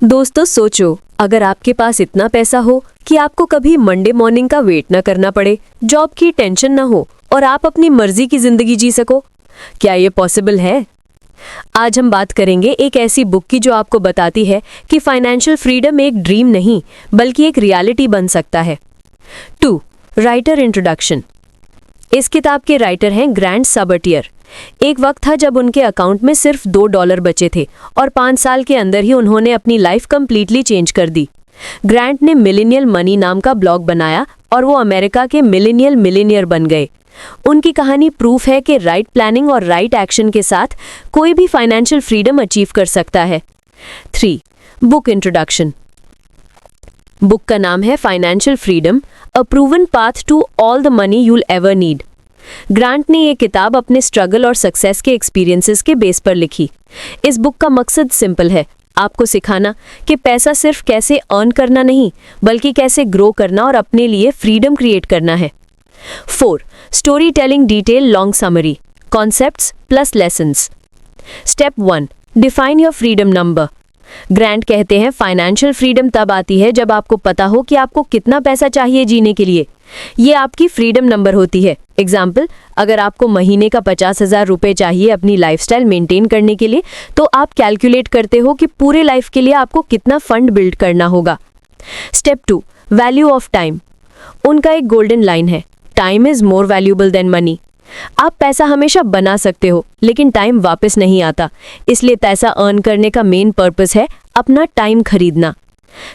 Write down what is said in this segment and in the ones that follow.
दोस्तों सोचो, अगर आपके पास इतना पैसा हो कि आपको कभी मंडे मॉर्निंग का वेट ना करना पड़े, जॉब की टेंशन ना हो और आप अपनी मर्जी की जिंदगी जी सको, क्या ये पॉसिबल है? आज हम बात करेंगे एक ऐसी बुक की जो आपको बताती है कि फाइनेंशियल फ्रीडम एक ड्रीम नहीं बल्कि एक रियलिटी बन सकता है। 2. Writer introduction. इस किताब के राइटर हैं ग्रांट सबर्टियर। एक वक्त था जब उनके अकाउंट में सिर्फ $2 बचे थे और 5 साल के अंदर ही उन्होंने अपनी लाइफ कंप्लीटली चेंज कर दी। ग्रांट ने मिलेनियल मनी नाम का ब्लॉग बनाया और वो अमेरिका के मिलेनियल मिलीनियर बन गए। उनकी कहानी प्रूफ है कि राइट प्लानिंग और राइट एक्शन के साथ कोई भी फाइनेंशियल फ्रीडम अचीव कर सकता है। 3. Book introduction. बुक का नाम है financial freedom, a proven path to all the money you'll ever need. Grant ने ये किताब अपने स्ट्रगल और सक्सेस के एक्सपीरियंसेस के बेस पर लिखी। इस बुक का मकसद सिंपल है, आपको सिखाना कि पैसा सिर्फ कैसे अर्न करना नहीं बल्कि कैसे ग्रो करना और अपने लिए फ्रीडम क्रिएट करना है। 4. Story telling detail long summary, concepts plus lessons. Step 1. Define your freedom number. Grant कहते हैं फाइनेंशियल फ्रीडम तब आती है जब आपको पता हो कि आपको कितना पैसा चाहिए जीने के लिए। ये आपकी फ्रीडम नंबर होती है। एग्जाम्पल, अगर आपको महीने का 50,000 रुपये चाहिए अपनी लाइफस्टाइल मेंटेन करने के लिए, तो आप कैलकुलेट करते हो कि पूरे लाइफ के लिए आपको कितना फंड बिल्ड करना होगा। स्टेप 2. Value of time. उनका एक गोल्डन लाइन है, time is more valuable then money. आप पैसा हमेशा बना सकते हो लेकिन टाइम वापस नहीं आता, इसलिए पैसा अर्न करने का मेन पर्पस है अपना टाइम खरीदना।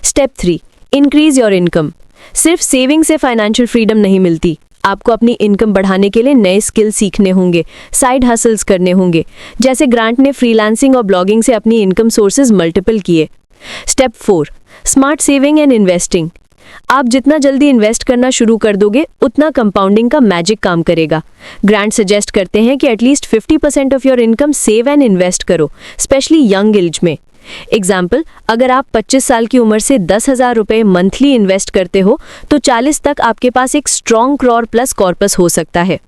स्टेप 3. Increase your income. सिर्फ सेविंग से फाइनेंशियल फ्रीडम नहीं मिलती, आपको अपनी इनकम बढ़ाने के लिए नए स्किल सीखने होंगे, साइड हसल्स करने होंगे। जैसे ग्रांट ने फ्रीलांसिंग और ब्लॉगिंग से अपनी इनकम सोर्सेज मल्टीपल किए। Step 4. Smart saving and investing. आप जितना जल्दी इन्वेस्ट करना शुरू कर दोगे उतना कंपाउंडिंग का मैजिक काम करेगा। ग्रांट सजेस्ट करते हैं कि at least 50% of your income save and invest करो, स्पेशली यंग एज में। एग्जाम्पल, अगर आप 25 साल की उम्र से 10,000 रुपये मंथली इन्वेस्ट करते हो तो 40 तक आपके पास एक स्ट्रॉन्ग क्रॉर प्लस कॉर्पस हो सकता है।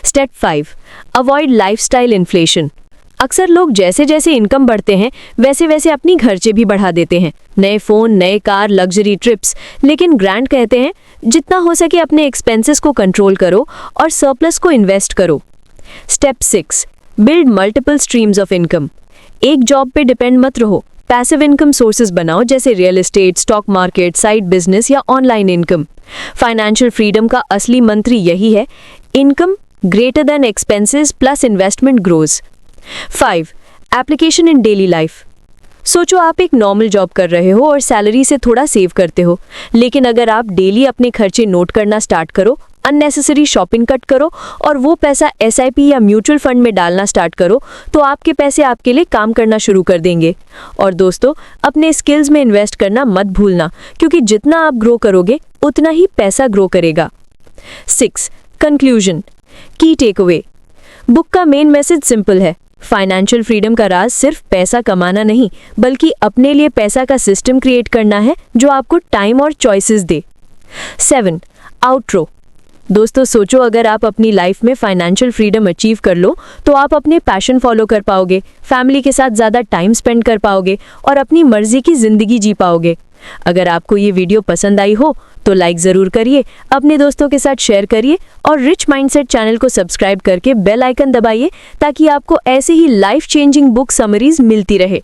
स्टेप 5. Avoid lifestyle inflation. अक्सर लोग जैसे जैसे इनकम बढ़ते हैं वैसे वैसे अपनी खर्चे भी बढ़ा देते हैं, नए फ़ोन, नए कार, लग्जरी ट्रिप्स। लेकिन ग्रांट कहते हैं जितना हो सके अपने एक्सपेंसेस को कंट्रोल करो और सरप्लस को इन्वेस्ट करो। Step 6. Build multiple streams of income. एक जॉब पे डिपेंड मत रहो, पैसिव इनकम सोर्सेज बनाओ जैसे real estate, stock market, side business या ऑनलाइन इनकम। फाइनेंशियल फ्रीडम का असली मंत्र यही है, income greater than expenses plus investment grows. 5. Application in daily life. सोचो आप एक नॉर्मल जॉब कर रहे हो और सैलरी से थोड़ा सेव करते हो, लेकिन अगर आप डेली अपने खर्चे नोट करना स्टार्ट करो, अननेसेसरी शॉपिंग कट करो और वो पैसा SIP या म्यूचुअल फंड में डालना स्टार्ट करो, तो आपके पैसे आपके लिए काम करना शुरू कर देंगे। और दोस्तों, अपने स्किल्स में इन्वेस्ट करना मत भूलना, क्योंकि जितना आप ग्रो करोगे उतना ही पैसा ग्रो करेगा। 6. कंक्लूजन, की टेक अवे। बुक का मेन मैसेज सिंपल है, फाइनेंशियल फ्रीडम का राज सिर्फ पैसा कमाना नहीं बल्कि अपने लिए पैसा का सिस्टम क्रिएट करना है जो आपको टाइम और चॉइसेस दे। 7. आउट्रो। दोस्तों सोचो, अगर आप अपनी लाइफ में फाइनेंशियल फ्रीडम अचीव कर लो तो आप अपने पैशन फॉलो कर पाओगे, फैमिली के साथ ज़्यादा टाइम स्पेंड कर पाओगे और अपनी मर्जी की ज़िंदगी जी पाओगे। अगर आपको ये वीडियो पसंद आई हो तो लाइक ज़रूर करिए, अपने दोस्तों के साथ शेयर करिए और रिच माइंडसेट चैनल को सब्सक्राइब करके बेल आइकन दबाइए ताकि आपको ऐसे ही लाइफ चेंजिंग बुक समरीज मिलती रहे।